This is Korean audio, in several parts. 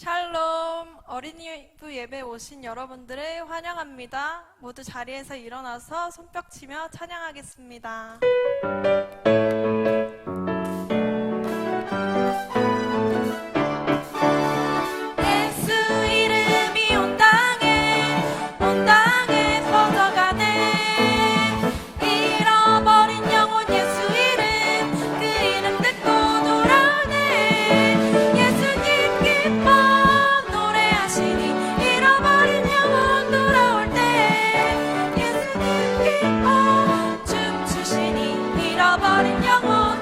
샬롬, 어린이부 예배 오신 여러분들을 환영합니다. 모두 자리에서 일어나서 손뼉치며 찬양하겠습니다. 예수 이름이 온 땅에 퍼져가네. 잃어버린 영혼 예수 이름, 그 이름 듣고 돌아오네. 예수님 기뻐 노래하시니 잃어버린 영혼 돌아올 때. 예수님 기뻐 춤추시니 잃어버린 영혼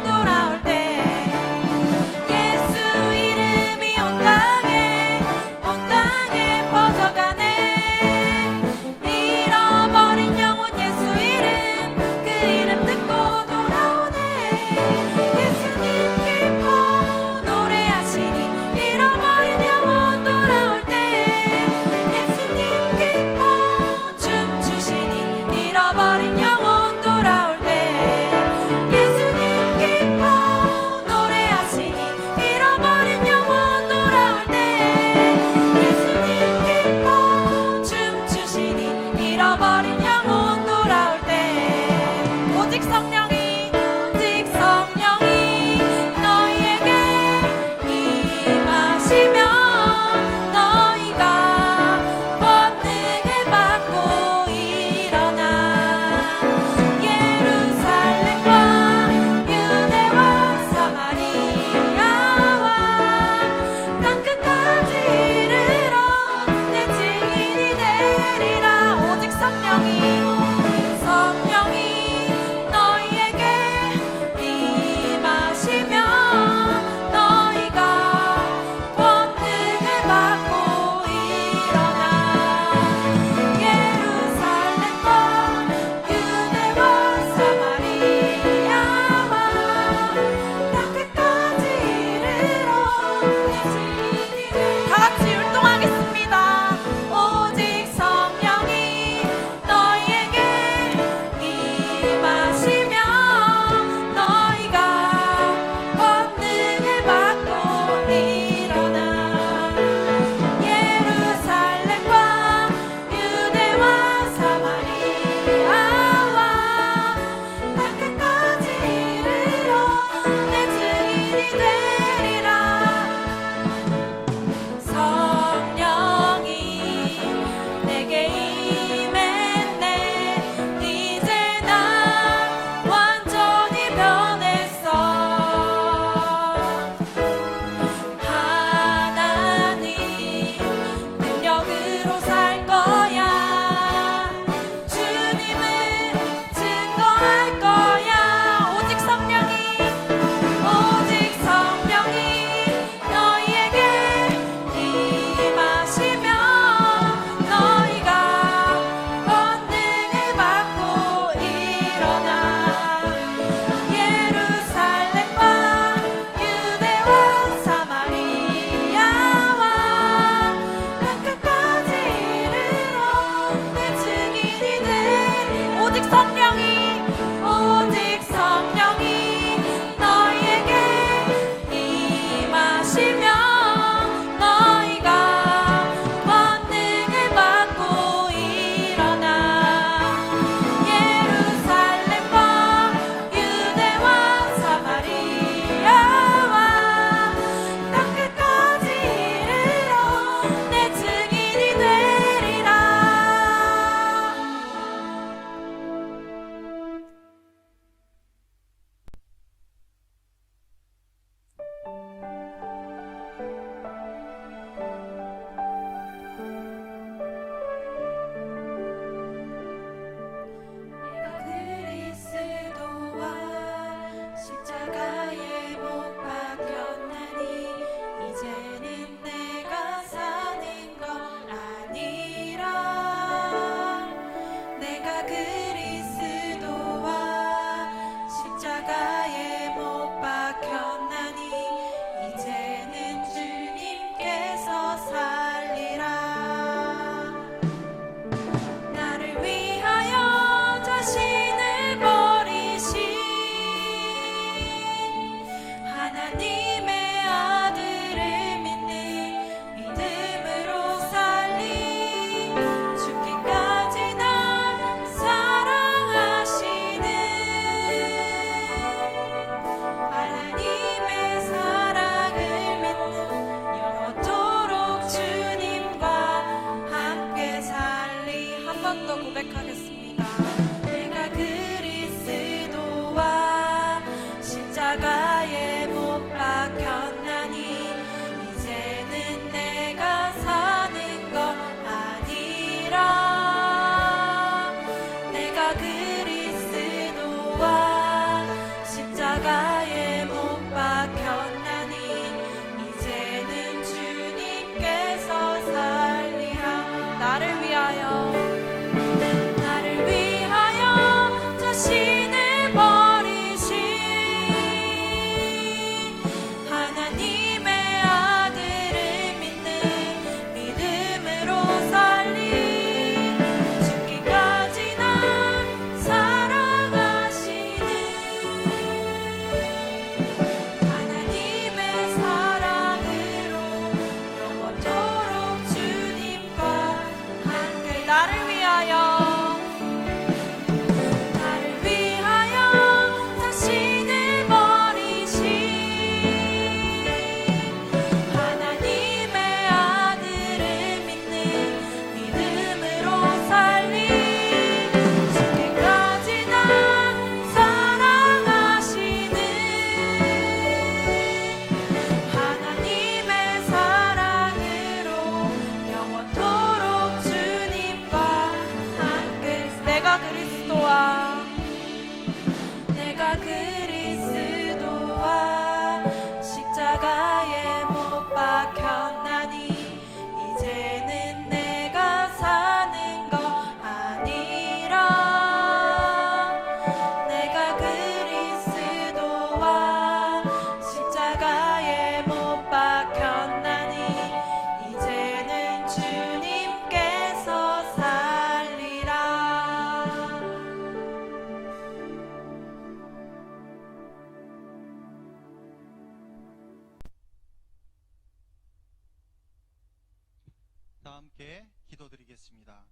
함께 기도드리겠습니다.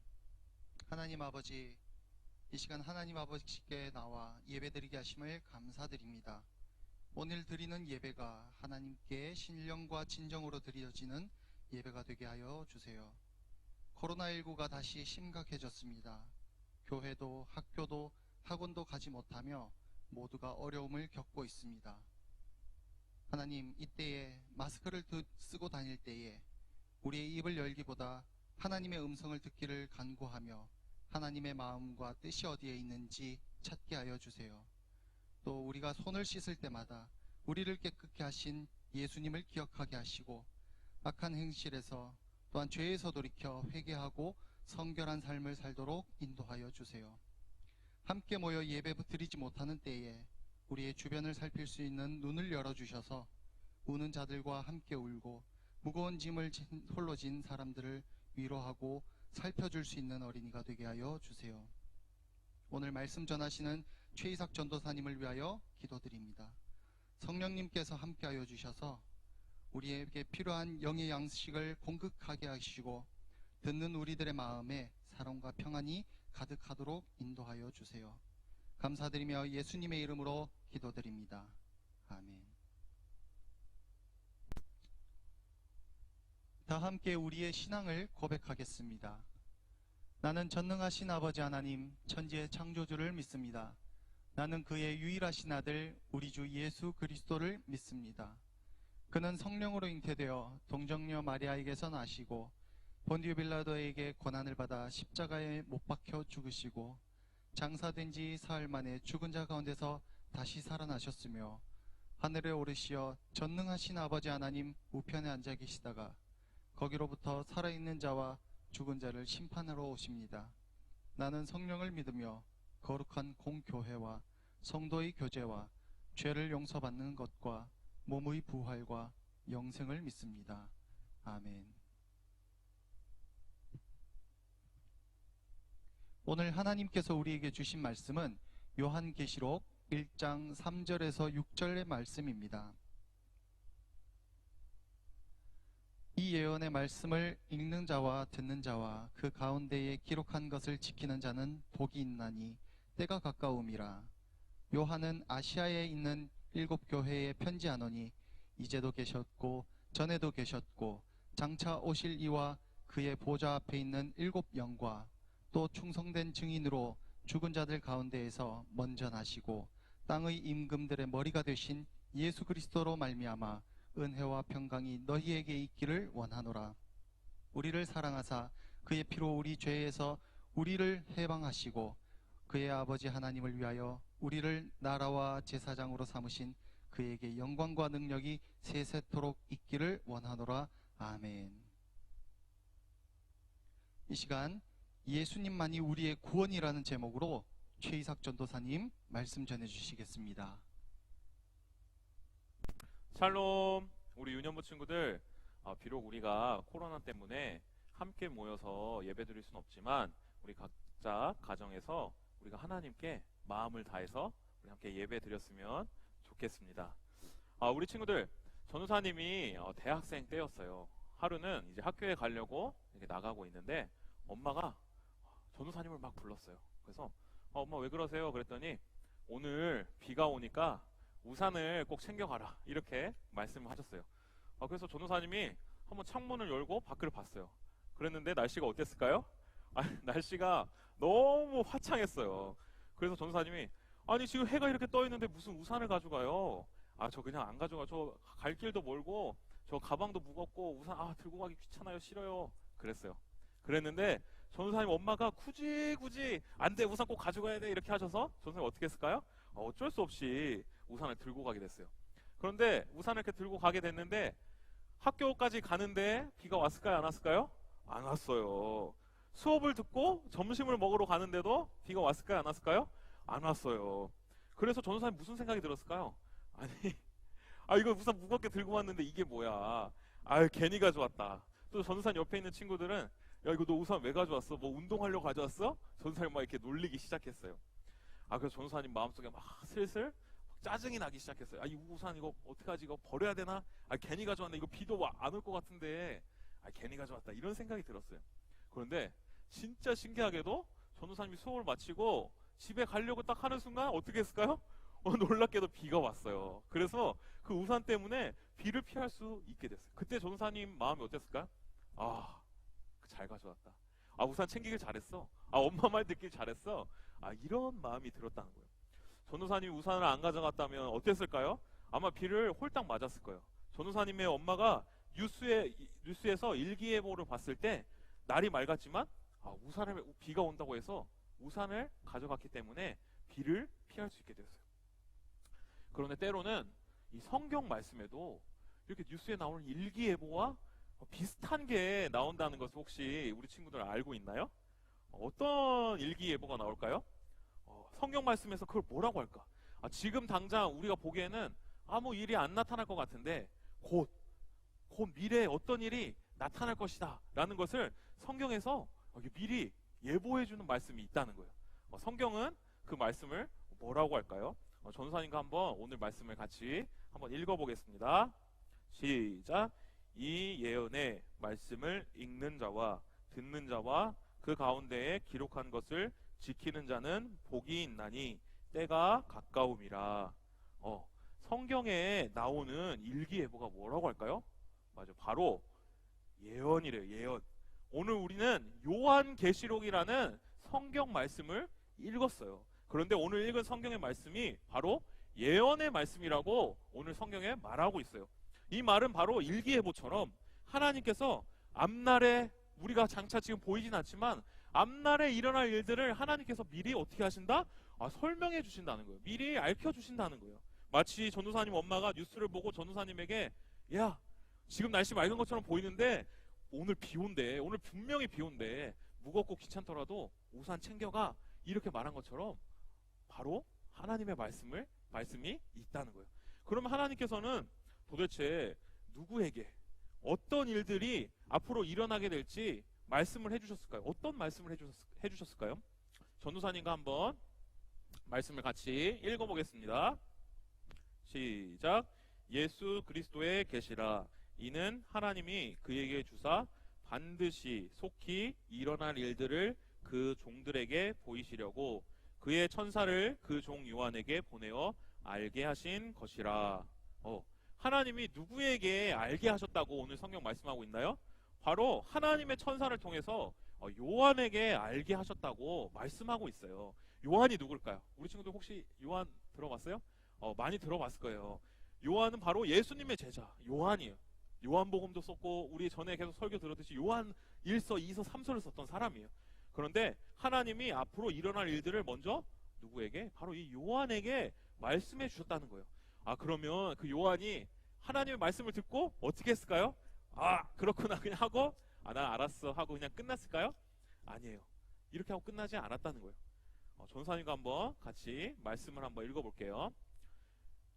하나님 아버지, 이 시간 하나님 아버지께 나와 예배드리게 하심을 감사드립니다. 오늘 드리는 예배가 하나님께 신령과 진정으로 드려지는 예배가 되게 하여 주세요. 코로나19가 다시 심각해졌습니다. 교회도 학교도 학원도 가지 못하며 모두가 어려움을 겪고 있습니다. 하나님, 이때에 마스크를 쓰고 다닐 때에 우리의 입을 열기보다 하나님의 음성을 듣기를 간구하며 하나님의 마음과 뜻이 어디에 있는지 찾게 하여 주세요. 또 우리가 손을 씻을 때마다 우리를 깨끗게 하신 예수님을 기억하게 하시고 악한 행실에서 또한 죄에서 돌이켜 회개하고 성결한 삶을 살도록 인도하여 주세요. 함께 모여 예배 드리지 못하는 때에 우리의 주변을 살필 수 있는 눈을 열어주셔서 우는 자들과 함께 울고 무거운 짐을 홀로 진 사람들을 위로하고 살펴줄 수 있는 어린이가 되게 하여 주세요. 오늘 말씀 전하시는 최이삭 전도사님을 위하여 기도드립니다. 성령님께서 함께하여 주셔서 우리에게 필요한 영의 양식을 공급하게 하시고 듣는 우리들의 마음에 사랑과 평안이 가득하도록 인도하여 주세요. 감사드리며 예수님의 이름으로 기도드립니다. 아멘. 다 함께 우리의 신앙을 고백하겠습니다. 나는 전능하신 아버지 하나님, 천지의 창조주를 믿습니다. 나는 그의 유일하신 아들 우리 주 예수 그리스도를 믿습니다. 그는 성령으로 잉태되어 동정녀 마리아에게서 나시고 본디오 빌라도에게 고난을 받아 십자가에 못 박혀 죽으시고 장사된 지 사흘 만에 죽은 자 가운데서 다시 살아나셨으며 하늘에 오르시어 전능하신 아버지 하나님 우편에 앉아 계시다가 거기로부터 살아있는 자와 죽은 자를 심판하러 오십니다. 나는 성령을 믿으며 거룩한 공교회와 성도의 교제와 죄를 용서받는 것과 몸의 부활과 영생을 믿습니다. 아멘. 오늘 하나님께서 우리에게 주신 말씀은 요한계시록 1장 3절에서 6절의 말씀입니다. 이 예언의 말씀을 읽는 자와 듣는 자와 그 가운데에 기록한 것을 지키는 자는 복이 있나니 때가 가까움이라. 요한은 아시아에 있는 7교회에 편지하노니 이제도 계셨고 전에도 계셨고 장차 오실 이와 그의 보좌 앞에 있는 7영과 또 충성된 증인으로 죽은 자들 가운데에서 먼저 나시고 땅의 임금들의 머리가 되신 예수 그리스도로 말미암아 은혜와 평강이 너희에게 있기를 원하노라. 우리를 사랑하사 그의 피로 우리 죄에서 우리를 해방하시고 그의 아버지 하나님을 위하여 우리를 나라와 제사장으로 삼으신 그에게 영광과 능력이 세세토록 있기를 원하노라. 아멘. 이 시간 예수님만이 우리의 구원이라는 제목으로 최이삭 전도사님 말씀 전해주시겠습니다. 샬롬, 우리 유년부 친구들, 비록 우리가 코로나 때문에 함께 모여서 예배 드릴 수는 없지만 우리 각자 가정에서 우리가 하나님께 마음을 다해서 우리 함께 예배 드렸으면 좋겠습니다. 우리 친구들, 전우사님이 대학생 때였어요. 하루는 이제 학교에 가려고 이렇게 나가고 있는데 엄마가 전우사님을 막 불렀어요. 그래서 엄마 왜 그러세요? 그랬더니 오늘 비가 오니까 우산을 꼭 챙겨가라 이렇게 말씀을 하셨어요. 그래서 전우사님이 한번 창문을 열고 밖을 봤어요. 그랬는데 날씨가 어땠을까요? 날씨가 너무 화창했어요. 그래서 전우사님이 아니 지금 해가 이렇게 떠 있는데 무슨 우산을 가져가요? 저 그냥 안 가져가. 저 갈 길도 멀고 저 가방도 무겁고 우산 들고 가기 귀찮아요. 싫어요. 그랬어요. 그랬는데 전우사님 엄마가 굳이 안 돼, 우산 꼭 가져가야 돼 이렇게 하셔서 전우사님 어떻게 했을까요? 어쩔 수 없이 우산을 들고 가게 됐어요. 그런데 우산을 이렇게 들고 가게 됐는데 학교까지 가는데 비가 왔을까요? 안 왔을까요? 안 왔어요. 수업을 듣고 점심을 먹으러 가는데도 비가 왔을까요? 안 왔을까요? 안 왔어요. 그래서 전우사님 무슨 생각이 들었을까요? 이거 우산 무겁게 들고 왔는데 이게 뭐야? 괜히 가져왔다. 또 전우사님 옆에 있는 친구들은 야 이거 너 우산 왜 가져왔어? 뭐 운동하려고 가져왔어? 전우사님 막 이렇게 놀리기 시작했어요. 그래서 전우사님 마음속에 막 슬슬 짜증이 나기 시작했어요. 이 우산 이거 어떡하지? 이거 버려야 되나? 괜히 가져왔네. 이거 비도 안 올 것 같은데 괜히 가져왔다. 이런 생각이 들었어요. 그런데 진짜 신기하게도 전도사님이 수업을 마치고 집에 가려고 딱 하는 순간 어떻게 했을까요? 놀랍게도 비가 왔어요. 그래서 그 우산 때문에 비를 피할 수 있게 됐어요. 그때 전도사님 마음이 어땠을까요? 아, 잘 가져왔다. 아, 우산 챙기길 잘했어. 아, 엄마 말 듣길 잘했어. 아, 이런 마음이 들었다는 거예요. 전도사님이 우산을 안 가져갔다면 어땠을까요? 아마 비를 홀딱 맞았을 거예요. 전도사님의 엄마가 뉴스에서 일기예보를 봤을 때 날이 맑았지만 비가 온다고 해서 우산을 가져갔기 때문에 비를 피할 수 있게 됐어요. 그런데 때로는 이 성경 말씀에도 이렇게 뉴스에 나오는 일기예보와 비슷한 게 나온다는 것을 혹시 우리 친구들 알고 있나요? 어떤 일기예보가 나올까요? 성경 말씀에서 그걸 뭐라고 할까? 지금 당장 우리가 보기에는 아무 일이 안 나타날 것 같은데 곧 미래에 어떤 일이 나타날 것이다 라는 것을 성경에서 미리 예보해주는 말씀이 있다는 거예요. 성경은 그 말씀을 뭐라고 할까요? 전도사님과 한번 오늘 말씀을 같이 한번 읽어보겠습니다. 시작. 이 예언의 말씀을 읽는 자와 듣는 자와 그 가운데에 기록한 것을 지키는 자는 복이 있나니 때가 가까움이라. 성경에 나오는 일기예보가 뭐라고 할까요? 맞아, 바로 예언이래요. 예언. 오늘 우리는 요한계시록이라는 성경 말씀을 읽었어요. 그런데 오늘 읽은 성경의 말씀이 바로 예언의 말씀이라고 오늘 성경에 말하고 있어요. 이 말은 바로 일기예보처럼 하나님께서 앞날에 우리가 장차 지금 보이진 않지만 앞날에 일어날 일들을 하나님께서 미리 어떻게 하신다? 설명해 주신다는 거예요. 미리 알려 주신다는 거예요. 마치 전도사님 엄마가 뉴스를 보고 전도사님에게 야, 지금 날씨 맑은 것처럼 보이는데 오늘 비 온대. 오늘 분명히 비 온대. 무겁고 귀찮더라도 우산 챙겨가. 이렇게 말한 것처럼 바로 하나님의 말씀이 있다는 거예요. 그러면 하나님께서는 도대체 누구에게 어떤 일들이 앞으로 일어나게 될지 말씀을 해주셨을까요? 어떤 말씀을 해주셨을까요? 전도사님과 한번 말씀을 같이 읽어보겠습니다. 시작. 예수 그리스도의 계시라. 이는 하나님이 그에게 주사 반드시 속히 일어날 일들을 그 종들에게 보이시려고 그의 천사를 그 종 요한에게 보내어 알게 하신 것이라. 하나님이 누구에게 알게 하셨다고 오늘 성경 말씀하고 있나요? 바로 하나님의 천사를 통해서 요한에게 알게 하셨다고 말씀하고 있어요. 요한이 누굴까요? 우리 친구들 혹시 요한 들어봤어요? 많이 들어봤을 거예요. 요한은 바로 예수님의 제자 요한이에요. 요한복음도 썼고 우리 전에 계속 설교 들었듯이 요한 1서, 2서, 3서를 썼던 사람이에요. 그런데 하나님이 앞으로 일어날 일들을 먼저 누구에게? 바로 이 요한에게 말씀해 주셨다는 거예요. 그러면 그 요한이 하나님의 말씀을 듣고 어떻게 했을까요? 그렇구나 그냥 하고 난 알았어 하고 그냥 끝났을까요? 아니에요. 이렇게 하고 끝나지 않았다는 거예요. 전사님과 한번 같이 말씀을 한번 읽어볼게요.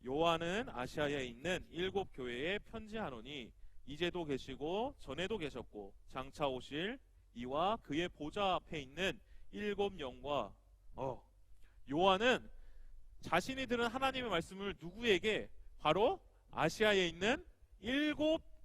요한은 아시아에 있는 7 교회에 편지하노니 이제도 계시고 전에도 계셨고 장차 오실 이와 그의 보좌 앞에 있는 7 영과 요한은 자신이 들은 하나님의 말씀을 누구에게? 바로 아시아에 있는 7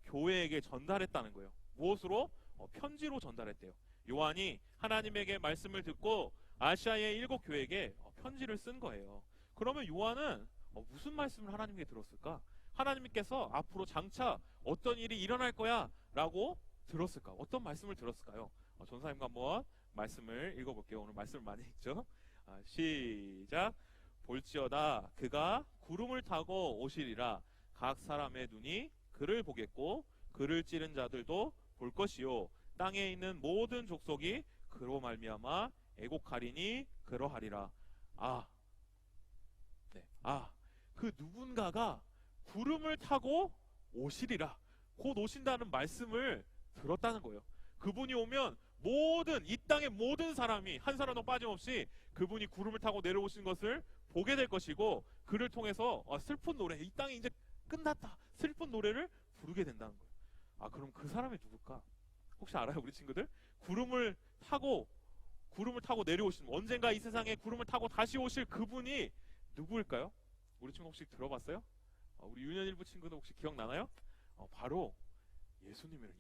교회에게 전달했다는 거예요. 무엇으로? 편지로 전달했대요. 요한이 하나님에게 말씀을 듣고 아시아의 7 교회에게 편지를 쓴 거예요. 그러면 요한은 무슨 말씀을 하나님께 들었을까? 하나님께서 앞으로 장차 어떤 일이 일어날 거야 라고 들었을까? 어떤 말씀을 들었을까요? 전사님과 한번 말씀을 읽어볼게요. 오늘 말씀을 많이 읽죠. 시작. 볼지어다 그가 구름을 타고 오시리라. 각 사람의 눈이 그를 보겠고 그를 찌른 자들도 볼 것이요 땅에 있는 모든 족속이 그로 말미암아 애곡하리니 그러하리라. 그 누군가가 구름을 타고 오시리라. 곧 오신다는 말씀을 들었다는 거예요. 그분이 오면 이 땅의 모든 사람이 한 사람도 빠짐없이 그분이 구름을 타고 내려오신 것을 보게 될 것이고 그를 통해서 슬픈 노래, 이 땅이 이제 끝났다, 슬픈 노래를 부르게 된다는 거예요. 그럼 그 사람이 누굴까? 혹시 알아요, 우리 친구들? 구름을 타고 내려오신, 언젠가 이 세상에 구름을 타고 다시 오실 그분이 누구일까요? 우리 친구 혹시 들어봤어요? 우리 유년일부 친구들 혹시 기억나나요? 바로 예수님이에요.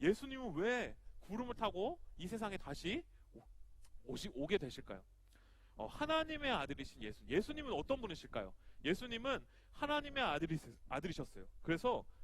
예수님은 왜 구름을 타고 이 세상에 다시 오게 되실까요? 하나님의 아들이신 예수님은 어떤 분이실까요? 예수님은 하나님의 아들이셨어요.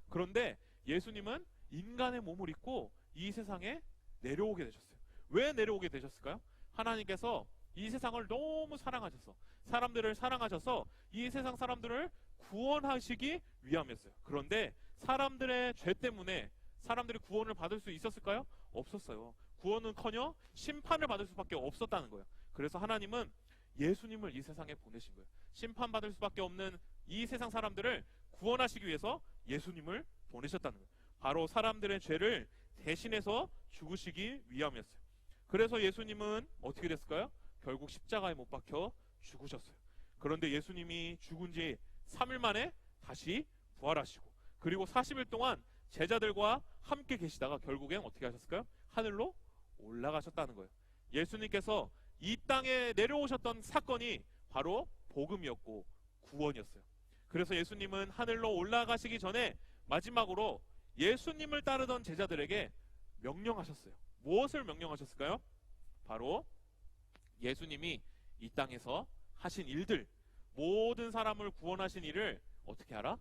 그런데 예수님은 인간의 몸을 입고 이 세상에 내려오게 되셨어요. 왜 내려오게 되셨을까요? 하나님께서 이 세상을 너무 사람들을 사랑하셔서 이 세상 사람들을 구원하시기 위함이었어요. 그런데 사람들의 죄 때문에 사람들이 구원을 받을 수 있었을까요? 없었어요. 구원은커녕 심판을 받을 수밖에 없었다는 거예요. 그래서 하나님은 예수님을 이 세상에 보내신 거예요. 심판받을 수밖에 없는 이 세상 사람들을 구원하시기 위해서 예수님을 보내셨다는 거예요. 바로 사람들의 죄를 대신해서 죽으시기 위함이었어요. 그래서 예수님은 어떻게 됐을까요? 결국 십자가에 못 박혀 죽으셨어요. 그런데 예수님이 죽은 지 3일 만에 다시 부활하시고, 그리고 40일 동안 제자들과 함께 계시다가 결국엔 어떻게 하셨을까요? 하늘로 올라가셨다는 거예요. 예수님께서 이 땅에 내려오셨던 사건이 바로 복음이었고 구원이었어요. 그래서 예수님은 하늘로 올라가시기 전에 마지막으로 예수님을 따르던 제자들에게 명령하셨어요. 무엇을 명령하셨을까요? 바로 예수님이 이 땅에서 하신 일들, 모든 사람을 구원하신 일을 어떻게 하라?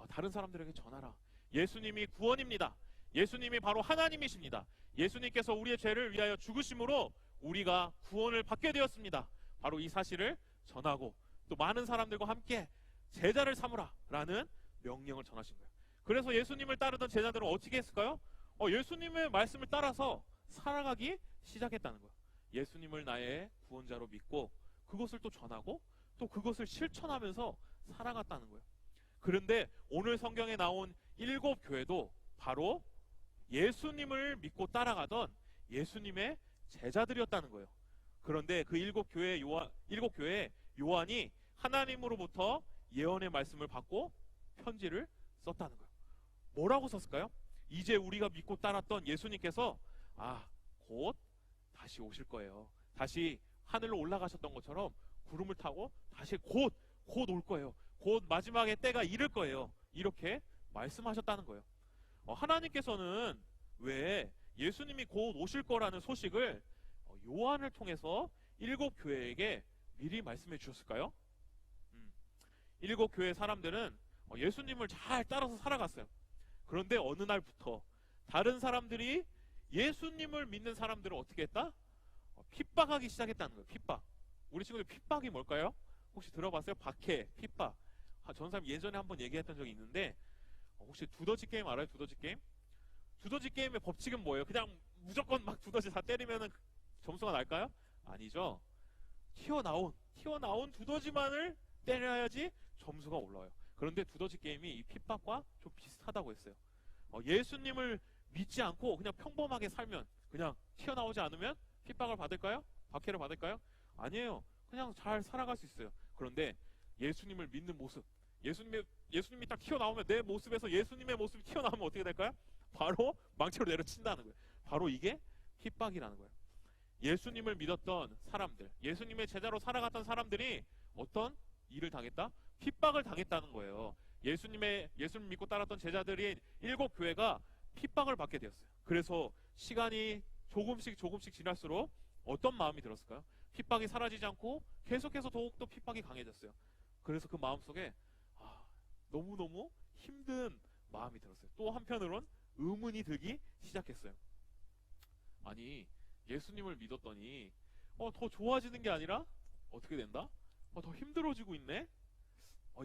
다른 사람들에게 전하라. 예수님이 구원입니다. 예수님이 바로 하나님이십니다. 예수님께서 우리의 죄를 위하여 죽으심으로 우리가 구원을 받게 되었습니다. 바로 이 사실을 전하고 또 많은 사람들과 함께 제자를 삼으라 라는 명령을 전하신 거예요. 그래서 예수님을 따르던 제자들은 어떻게 했을까요? 예수님의 말씀을 따라서 살아가기 시작했다는 거예요. 예수님을 나의 구원자로 믿고 그것을 또 전하고 또 그것을 실천하면서 살아갔다는 거예요. 그런데 오늘 성경에 나온 7교회도 바로 예수님을 믿고 따라가던 예수님의 제자들이었다는 거예요. 그런데 그 7교회에 요한이 하나님으로부터 예언의 말씀을 받고 편지를 썼다는 거예요. 뭐라고 썼을까요? 이제 우리가 믿고 따랐던 예수님께서 곧 다시 오실 거예요. 다시 하늘로 올라가셨던 것처럼 구름을 타고 다시 곧 올 거예요. 곧 마지막에 때가 이를 거예요. 이렇게 말씀하셨다는 거예요. 하나님께서는 왜 예수님이 곧 오실 거라는 소식을 요한을 통해서 7교회에게 미리 말씀해 주셨을까요? 7교회 사람들은 예수님을 잘 따라서 살아갔어요. 그런데 어느 날부터 다른 사람들이 예수님을 믿는 사람들을 어떻게 했다? 핍박하기 시작했다는 거예요. 핍박. 우리 친구들 핍박이 뭘까요? 혹시 들어봤어요? 박해, 핍박. 전 사람 예전에 한번 얘기했던 적이 있는데 혹시 두더지 게임 알아요? 두더지 게임? 두더지 게임의 법칙은 뭐예요? 그냥 무조건 막 두더지 다 때리면 점수가 날까요? 아니죠. 튀어나온 두더지만을 때려야지 점수가 올라와요. 그런데 두더지 게임이 이 핍박과 좀 비슷하다고 했어요. 예수님을 믿지 않고 그냥 평범하게 살면, 그냥 튀어나오지 않으면 핍박을 받을까요? 박해를 받을까요? 아니에요. 그냥 잘 살아갈 수 있어요. 그런데 예수님을 믿는 모습, 예수님이 딱 튀어나오면, 내 모습에서 예수님의 모습이 튀어나오면 어떻게 될까요? 바로 망치로 내려친다는 거예요. 바로 이게 핍박이라는 거예요. 예수님을 믿었던 사람들, 예수님의 제자로 살아갔던 사람들이 어떤 일을 당했다? 핍박을 당했다는 거예요. 예수님 믿고 따랐던 제자들이 7교회가 핍박을 받게 되었어요. 그래서 시간이 조금씩 지날수록 어떤 마음이 들었을까요? 핍박이 사라지지 않고 계속해서 더욱더 핍박이 강해졌어요. 그래서 그 마음속에 너무너무 힘든 마음이 들었어요. 또 한편으론 의문이 들기 시작했어요. 아니, 예수님을 믿었더니 더 좋아지는 게 아니라 어떻게 된다? 더 힘들어지고 있네?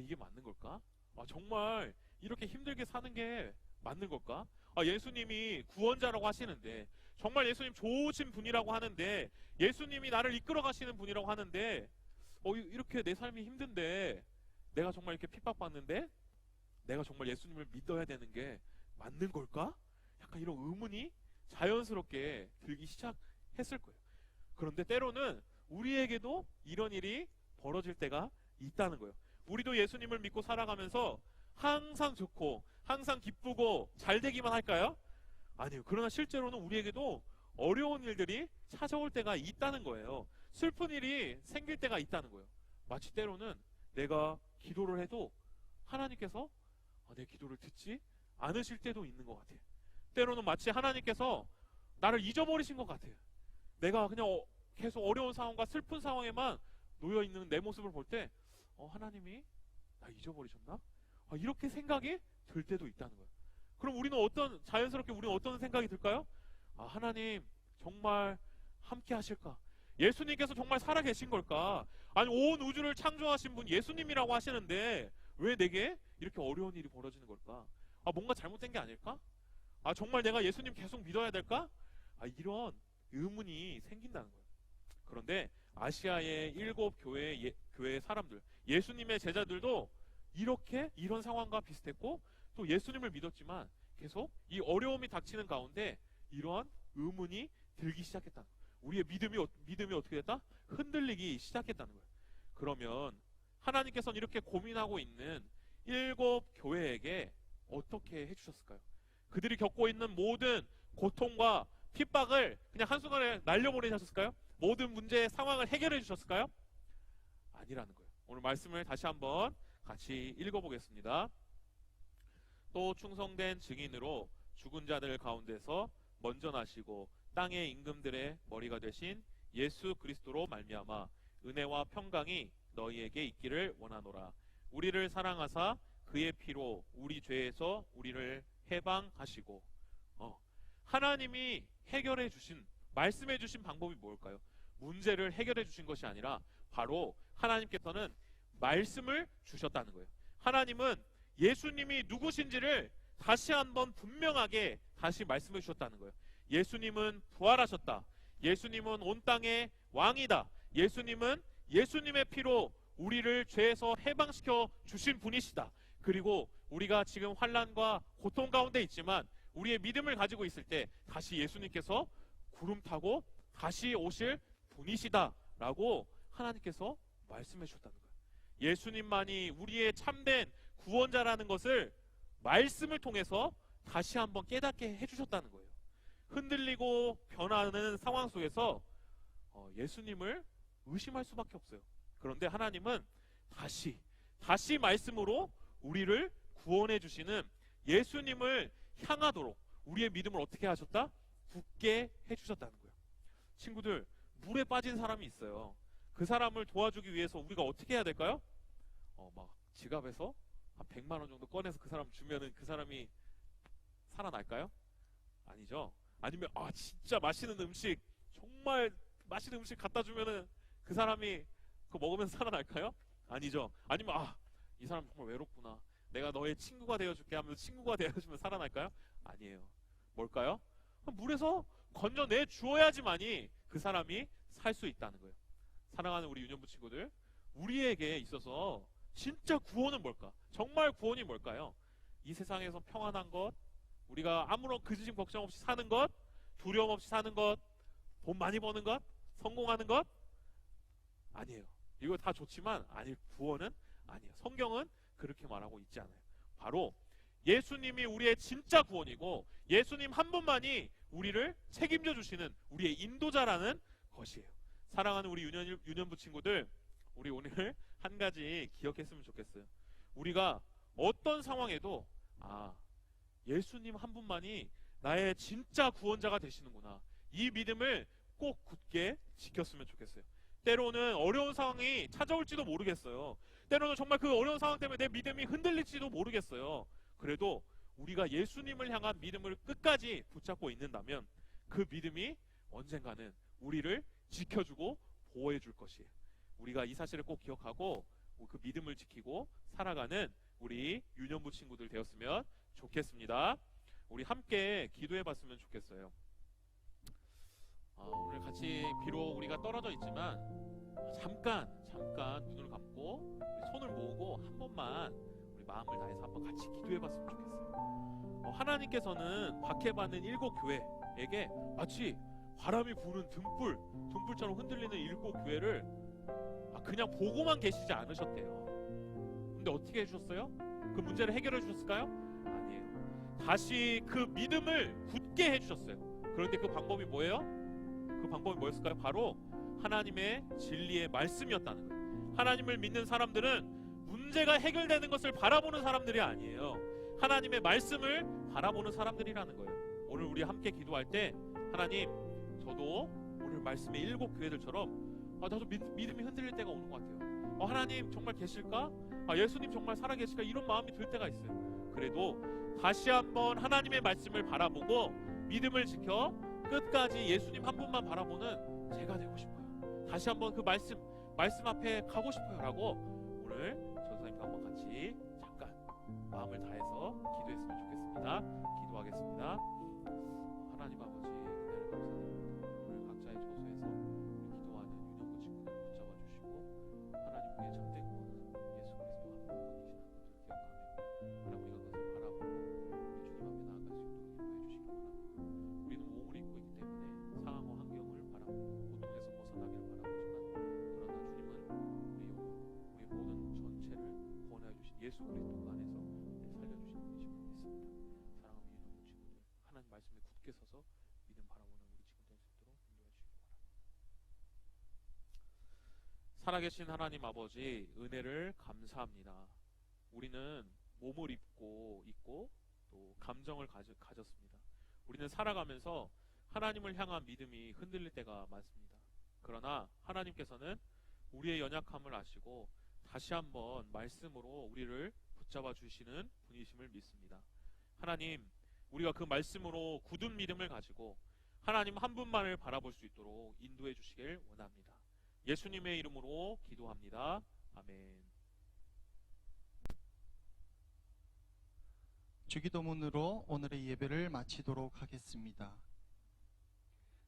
이게 맞는 걸까? 정말 이렇게 힘들게 사는 게 맞는 걸까? 예수님이 구원자라고 하시는데, 정말 예수님 좋으신 분이라고 하는데, 예수님이 나를 이끌어 가시는 분이라고 하는데, 이렇게 내 삶이 힘든데, 내가 정말 이렇게 핍박받는데, 내가 정말 예수님을 믿어야 되는 게 맞는 걸까? 약간 이런 의문이 자연스럽게 들기 시작했을 거예요. 그런데 때로는 우리에게도 이런 일이 벌어질 때가 있다는 거예요. 우리도 예수님을 믿고 살아가면서 항상 좋고 항상 기쁘고 잘 되기만 할까요? 아니요. 그러나 실제로는 우리에게도 어려운 일들이 찾아올 때가 있다는 거예요. 슬픈 일이 생길 때가 있다는 거예요. 마치 때로는 내가 기도를 해도 하나님께서 내 기도를 듣지 않으실 때도 있는 것 같아요. 때로는 마치 하나님께서 나를 잊어버리신 것 같아요. 내가 그냥 계속 어려운 상황과 슬픈 상황에만 놓여 있는 내 모습을 볼 때 하나님이 나 잊어버리셨나? 이렇게 생각이 들 때도 있다는 거예요. 그럼 자연스럽게 우리는 어떤 생각이 들까요? 하나님 정말 함께 하실까? 예수님께서 정말 살아계신 걸까? 아니 온 우주를 창조하신 분 예수님이라고 하시는데 왜 내게 이렇게 어려운 일이 벌어지는 걸까? 뭔가 잘못된 게 아닐까? 정말 내가 예수님 계속 믿어야 될까? 이런 의문이 생긴다는 거예요. 그런데 아시아의 7 교회의 사람들, 예수님의 제자들도 이런 상황과 비슷했고 또 예수님을 믿었지만 계속 이 어려움이 닥치는 가운데 이러한 의문이 들기 시작했다는 거예요. 우리의 믿음이 어떻게 됐다? 흔들리기 시작했다는 거예요. 그러면 하나님께서는 이렇게 고민하고 있는 7 교회에게 어떻게 해주셨을까요? 그들이 겪고 있는 모든 고통과 핍박을 그냥 한순간에 날려보내셨을까요? 모든 문제의 상황을 해결해 주셨을까요? 아니라는 거예요. 오늘 말씀을 다시 한번 같이 읽어보겠습니다. 또 충성된 증인으로 죽은 자들 가운데서 먼저 나시고 땅의 임금들의 머리가 되신 예수 그리스도로 말미암아 은혜와 평강이 너희에게 있기를 원하노라. 우리를 사랑하사 그의 피로 우리 죄에서 우리를 해방하시고 하나님이 해결해 주신 말씀해 주신 방법이 뭘까요? 문제를 해결해 주신 것이 아니라 바로 하나님께서는 말씀을 주셨다는 거예요. 하나님은 예수님이 누구신지를 다시 한번 분명하게 다시 말씀해 주셨다는 거예요. 예수님은 부활하셨다. 예수님은 온 땅의 왕이다. 예수님은 예수님의 피로 우리를 죄에서 해방시켜 주신 분이시다. 그리고 우리가 지금 환난과 고통 가운데 있지만 우리의 믿음을 가지고 있을 때 다시 예수님께서 구름 타고 다시 오실 분이시다 라고 하나님께서 말씀해 주셨다는 거예요. 예수님만이 우리의 참된 구원자라는 것을 말씀을 통해서 다시 한번 깨닫게 해주셨다는 거예요. 흔들리고 변하는 상황 속에서 예수님을 의심할 수밖에 없어요. 그런데 하나님은 다시 말씀으로 우리를 구원해 주시는 예수님을 향하도록 우리의 믿음을 어떻게 하셨다? 굳게 해주셨다는 거예요. 친구들, 물에 빠진 사람이 있어요. 그 사람을 도와주기 위해서 우리가 어떻게 해야 될까요? 막 지갑에서 한 100만 원 정도 꺼내서 그 사람 주면은 그 사람이 살아날까요? 아니죠. 아니면 진짜 맛있는 음식, 정말 맛있는 음식 갖다 주면은 그 사람이 그거 먹으면서 살아날까요? 아니죠. 아니면 이 사람 정말 외롭구나, 내가 너의 친구가 되어줄게 하면서 친구가 되어주면 살아날까요? 아니에요. 뭘까요? 물에서 건져내 주어야지만이 그 사람이 살 수 있다는 거예요. 사랑하는 우리 유년부 친구들, 우리에게 있어서 진짜 구원은 뭘까? 정말 구원이 뭘까요? 이 세상에서 평안한 것, 우리가 아무런 근심 걱정 없이 사는 것, 두려움 없이 사는 것, 돈 많이 버는 것, 성공하는 것? 아니에요. 이거 다 좋지만 구원은 아니에요. 성경은 그렇게 말하고 있지 않아요. 바로 예수님이 우리의 진짜 구원이고 예수님 한 분만이 우리를 책임져 주시는 우리의 인도자라는 것이에요. 사랑하는 우리 유년부 친구들, 우리 오늘 한 가지 기억했으면 좋겠어요. 우리가 어떤 상황에도 예수님 한 분만이 나의 진짜 구원자가 되시는구나, 이 믿음을 꼭 굳게 지켰으면 좋겠어요. 때로는 어려운 상황이 찾아올지도 모르겠어요. 때로는 정말 그 어려운 상황 때문에 내 믿음이 흔들릴지도 모르겠어요. 그래도 우리가 예수님을 향한 믿음을 끝까지 붙잡고 있는다면 그 믿음이 언젠가는 우리를 지켜주고 보호해 줄 것이에요. 우리가 이 사실을 꼭 기억하고 그 믿음을 지키고 살아가는 우리 유년부 친구들 되었으면 좋겠습니다. 우리 함께 기도해 봤으면 좋겠어요. 오늘 같이 비록 우리가 떨어져 있지만 잠깐 눈을 감고 우리 손을 모으고 한 번만 우리 마음을 다해서 한번 같이 기도해 봤으면 좋겠어요. 하나님께서는 박해받는 7 교회에게 마치 바람이 부는 등불처럼 흔들리는 7 교회를 그냥 보고만 계시지 않으셨대요. 근데 어떻게 해주셨어요? 그 문제를 해결해 주셨을까요? 아니에요. 다시 그 믿음을 굳게 해주셨어요. 그런데 그 방법이 뭐예요? 그 방법이 뭐였을까요? 바로 하나님의 진리의 말씀이었다는 거예요. 하나님을 믿는 사람들은 문제가 해결되는 것을 바라보는 사람들이 아니에요. 하나님의 말씀을 바라보는 사람들이라는 거예요. 오늘 우리 함께 기도할 때 하나님, 저도 오늘 말씀의 7 교회들처럼 나도 믿음이 흔들릴 때가 오는 것 같아요. 하나님 정말 계실까? 예수님 정말 살아계실까? 이런 마음이 들 때가 있어요. 그래도 다시 한번 하나님의 말씀을 바라보고 믿음을 지켜 끝까지 예수님 한 분만 바라보는 제가 되고 싶어요. 다시 한번 그 말씀 앞에 가고 싶어요 라고 오늘 전사님과 한번 같이 잠깐 마음을 다해서 기도했으면 좋겠습니다. 기도하겠습니다. 하나님 아버지, 은혜를 감사드립니다. 오늘 각자의 처소에서 우리 기도하는 유년부 친구들을 붙잡아 주시고 하나님 우리의 참된 구원은 예수 그리스도 한 분이시라는 것을 기억하며 하나님 우리가 그것을 바라보고 우리 주님 앞에 나아갈 수 있도록 인도해 주시기 바랍니다. 우리는 몸을 입고 있기 때문에 상황과 환경을 바라보고 고통에서 벗어나기를 바라보지만 그러나 주님은 우리 모든 전체를 구원하여 주신 예수 그리스도 안에서 우리를 살려주신 분이심을 믿습니다. 사랑하는 유년부 친구들, 하나님 말씀에 굳게 서서 믿음 바라보는 우리 친구들 수 있도록 인도해 주시기 바랍니다. 살아계신 하나님 아버지, 은혜를 감사합니다. 우리는 몸을 입고 있고 또 감정을 가졌습니다. 우리는 살아가면서 하나님을 향한 믿음이 흔들릴 때가 많습니다. 그러나 하나님께서는 우리의 연약함을 아시고 다시 한번 말씀으로 우리를 붙잡아 주시는 분이심을 믿습니다. 하나님, 우리가 그 말씀으로 굳은 믿음을 가지고 하나님 한 분만을 바라볼 수 있도록 인도해 주시길 원합니다. 예수님의 이름으로 기도합니다. 아멘. 주기도문으로 오늘의 예배를 마치도록 하겠습니다.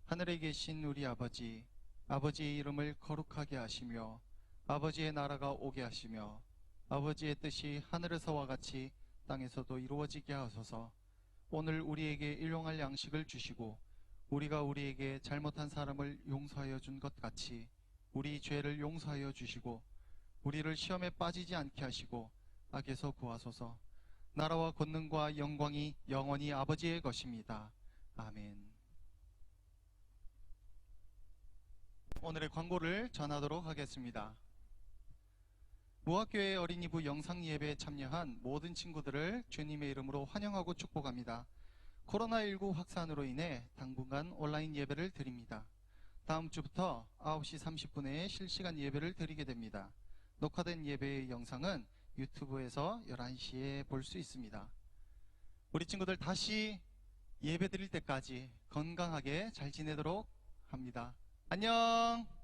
하늘에 계신 우리 아버지, 아버지의 이름을 거룩하게 하시며 아버지의 나라가 오게 하시며 아버지의 뜻이 하늘에서와 같이 땅에서도 이루어지게 하소서. 오늘 우리에게 일용할 양식을 주시고 우리가 우리에게 잘못한 사람을 용서하여 준 것 같이 우리 죄를 용서하여 주시고 우리를 시험에 빠지지 않게 하시고 악에서 구하소서. 나라와 권능과 영광이 영원히 아버지의 것입니다. 아멘. 오늘의 광고를 전하도록 하겠습니다. 무학교회 어린이부 영상 예배에 참여한 모든 친구들을 주님의 이름으로 환영하고 축복합니다. 코로나19 확산으로 인해 당분간 온라인 예배를 드립니다. 다음 주부터 9시 30분에 실시간 예배를 드리게 됩니다. 녹화된 예배의 영상은 유튜브에서 11시에 볼 수 있습니다. 우리 친구들 다시 예배 드릴 때까지 건강하게 잘 지내도록 합니다. 안녕!